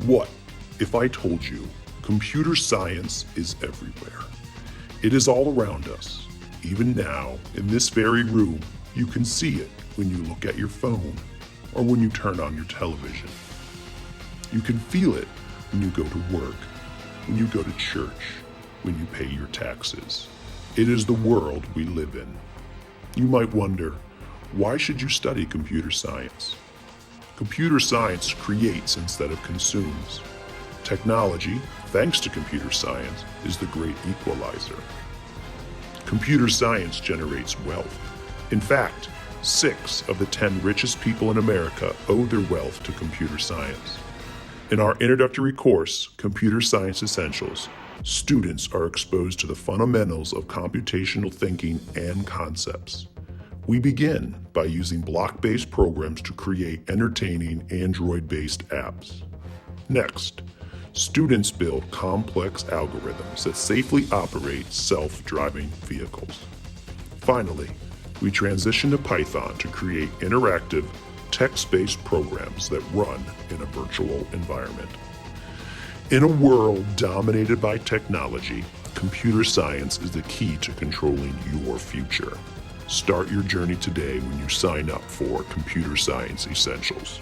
What if I told you computer science is everywhere? It is all around us. Even now, in this very room, you can see it when you look at your phone or when you turn on your television. You can feel it when you go to work, when you go to church, when you pay your taxes. It is the world we live in. You might wonder, why should you study computer science? Computer science creates instead of consumes. Technology, thanks to computer science, is the great equalizer. Computer science generates wealth. In fact, 6 of the 10 richest people in America owe their wealth to computer science. In our introductory course, Computer Science Essentials, students are exposed to the fundamentals of computational thinking and concepts. We begin by using block-based programs to create entertaining Android-based apps. Next, students build complex algorithms that safely operate self-driving vehicles. Finally, we transition to Python to create interactive, text-based programs that run in a virtual environment. In a world dominated by technology, computer science is the key to controlling your future. Start your journey today when you sign up for Computer Science Essentials.